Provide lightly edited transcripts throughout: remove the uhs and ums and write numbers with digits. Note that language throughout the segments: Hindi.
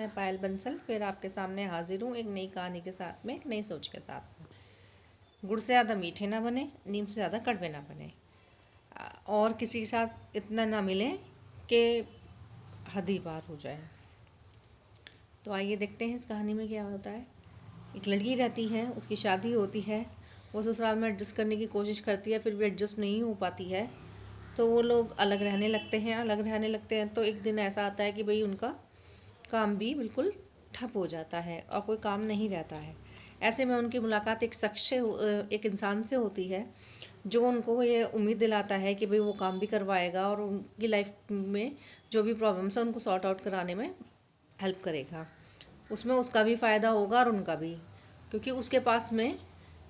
मैं पायल बंसल फिर आपके सामने हाजिर हूँ एक नई कहानी के साथ में, एक नई सोच के साथ में। गुड़ से ज़्यादा मीठे ना बने, नीम से ज़्यादा कड़वे ना बने, और किसी के साथ इतना ना मिले कि हद ही पार हो जाए। तो आइए देखते हैं इस कहानी में क्या होता है। एक लड़की रहती है, उसकी शादी होती है, वो ससुराल में एडजस्ट करने की कोशिश करती है, फिर भी एडजस्ट नहीं हो पाती है। तो वो लोग अलग रहने लगते हैं। तो एक दिन ऐसा आता है कि भाई उनका काम भी बिल्कुल ठप हो जाता है और कोई काम नहीं रहता है। ऐसे में उनकी मुलाकात एक इंसान से होती है जो उनको ये उम्मीद दिलाता है कि भाई वो काम भी करवाएगा और उनकी लाइफ में जो भी प्रॉब्लम्स है उनको सॉर्ट आउट कराने में हेल्प करेगा। उसमें उसका भी फ़ायदा होगा और उनका भी, क्योंकि उसके पास में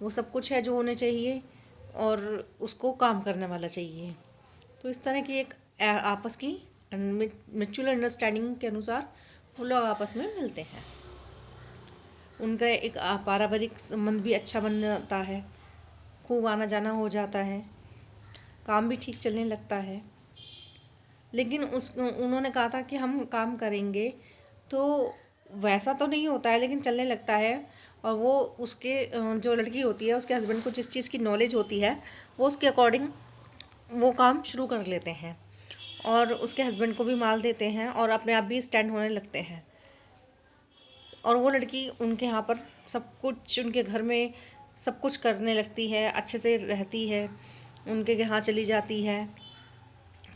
वो सब कुछ है जो होने चाहिए और उसको काम करने वाला चाहिए। तो इस तरह की एक आपस की म्यूचुअल अंडरस्टैंडिंग के अनुसार वो लोग आपस में मिलते हैं। उनका एक पारिवारिक संबंध भी अच्छा बन जाता है, खूब आना जाना हो जाता है, काम भी ठीक चलने लगता है। लेकिन उन्होंने कहा था कि हम काम करेंगे, तो वैसा तो नहीं होता है लेकिन चलने लगता है। और वो उसके जो लड़की होती है उसके हस्बैंड को जिस चीज़ की नॉलेज होती है वो उसके अकॉर्डिंग वो काम शुरू कर लेते हैं और उसके हस्बैंड को भी माल देते हैं और अपने आप भी स्टैंड होने लगते हैं। और वो लड़की उनके यहाँ पर सब कुछ, उनके घर में सब कुछ करने लगती है, अच्छे से रहती है, उनके यहाँ चली जाती है।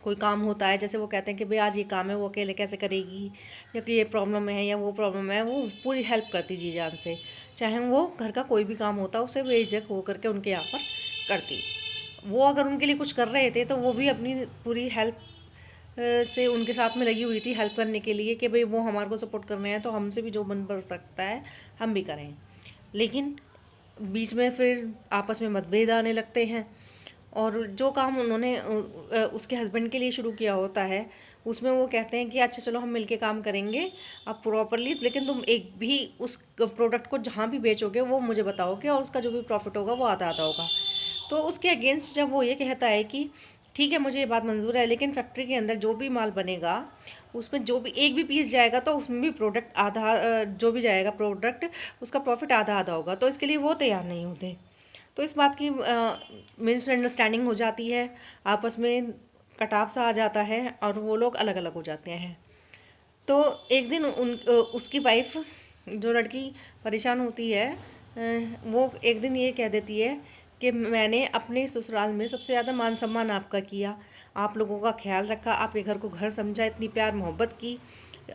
कोई काम होता है, जैसे वो कहते हैं कि भाई आज ये काम है, वो अकेले कैसे करेगी, या कि ये प्रॉब्लम है या वो प्रॉब्लम है, वो पूरी हेल्प करती जी जान से। चाहे वो घर का कोई भी काम होता उसे बेझिझक हो करके उनके यहाँ पर करती। वो अगर उनके लिए कुछ कर रहे थे तो वो भी अपनी पूरी हेल्प से उनके साथ में लगी हुई थी, हेल्प करने के लिए कि भाई वो हमारे को सपोर्ट करने हैं तो हमसे भी जो बन पड़ सकता है हम भी करें। लेकिन बीच में फिर आपस में मतभेद आने लगते हैं और जो काम उन्होंने उसके हस्बैंड के लिए शुरू किया होता है उसमें वो कहते हैं कि अच्छा चलो हम मिलके काम करेंगे अब प्रॉपरली, लेकिन तुम एक भी उस प्रोडक्ट को जहाँ भी बेचोगे वो मुझे बताओगे और उसका जो भी प्रॉफिट होगा वो आधा आधा होगा। तो उसके अगेंस्ट जब वो ये कहता है कि ठीक है मुझे ये बात मंजूर है, लेकिन फैक्ट्री के अंदर जो भी माल बनेगा उसमें जो भी एक भी पीस जाएगा तो उसमें भी प्रोडक्ट आधा, जो भी जाएगा प्रोडक्ट उसका प्रॉफिट आधा आधा होगा, तो इसके लिए वो तैयार नहीं होते। तो इस बात की मिसअंडरस्टैंडिंग हो जाती है, आपस में कटाव सा आ जाता है और वो लोग अलग अलग हो जाते हैं। तो एक दिन उसकी वाइफ, जो लड़की परेशान होती है, वो एक दिन ये कह देती है कि मैंने अपने ससुराल में सबसे ज़्यादा मान सम्मान आपका किया, आप लोगों का ख्याल रखा, आपके घर को घर समझा, इतनी प्यार मोहब्बत की,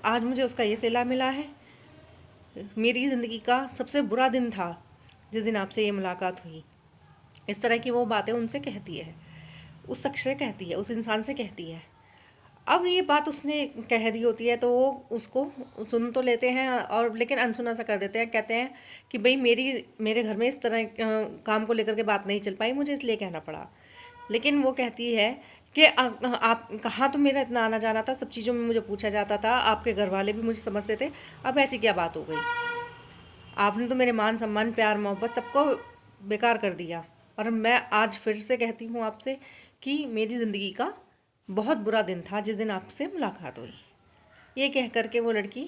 आज मुझे उसका ये सिला मिला है। मेरी ज़िंदगी का सबसे बुरा दिन था जिस दिन आपसे ये मुलाकात हुई। इस तरह की वो बातें उनसे कहती है, उस शख्स से कहती है, उस इंसान से कहती है। अब ये बात उसने कह दी होती है तो वो उसको सुन तो लेते हैं और लेकिन अनसुना सा कर देते हैं। कहते हैं कि भाई मेरे घर में इस तरह काम को लेकर के बात नहीं चल पाई, मुझे इसलिए कहना पड़ा। लेकिन वो कहती है कि आप कहाँ तो मेरा इतना आना जाना था, सब चीज़ों में मुझे पूछा जाता था, आपके घर वाले भी मुझे समझते थे, अब ऐसी क्या बात हो गई, आपने तो मेरे मान सम्मान प्यार मोहब्बत सबको बेकार कर दिया। और मैं आज फिर से कहती हूँ आपसे कि मेरी ज़िंदगी का बहुत बुरा दिन था जिस दिन आपसे मुलाकात हुई। ये कह कर के वो लड़की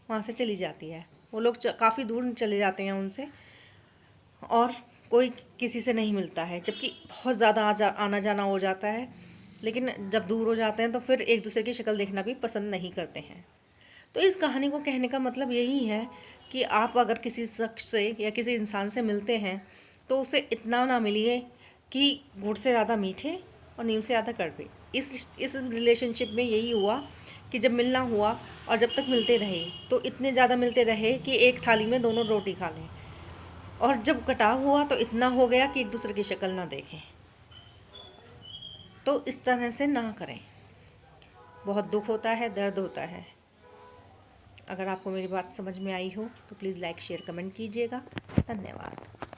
वहाँ से चली जाती है। वो लोग काफ़ी दूर चले जाते हैं उनसे और कोई किसी से नहीं मिलता है, जबकि बहुत ज़्यादा आना जाना हो जाता है। लेकिन जब दूर हो जाते हैं तो फिर एक दूसरे की शक्ल देखना भी पसंद नहीं करते हैं। तो इस कहानी को कहने का मतलब यही है कि आप अगर किसी शख्स से या किसी इंसान से मिलते हैं तो उसे इतना ना मिलिए कि गुड़ से ज़्यादा मीठे और नीम से ज़्यादा कड़वे। इस रिलेशनशिप में यही हुआ कि जब मिलना हुआ और जब तक मिलते रहे तो इतने ज़्यादा मिलते रहे कि एक थाली में दोनों रोटी खा लें, और जब कटाव हुआ तो इतना हो गया कि एक दूसरे की शक्ल ना देखें। तो इस तरह से ना करें, बहुत दुख होता है, दर्द होता है। अगर आपको मेरी बात समझ में आई हो तो प्लीज़ लाइक शेयर कमेंट कीजिएगा। धन्यवाद।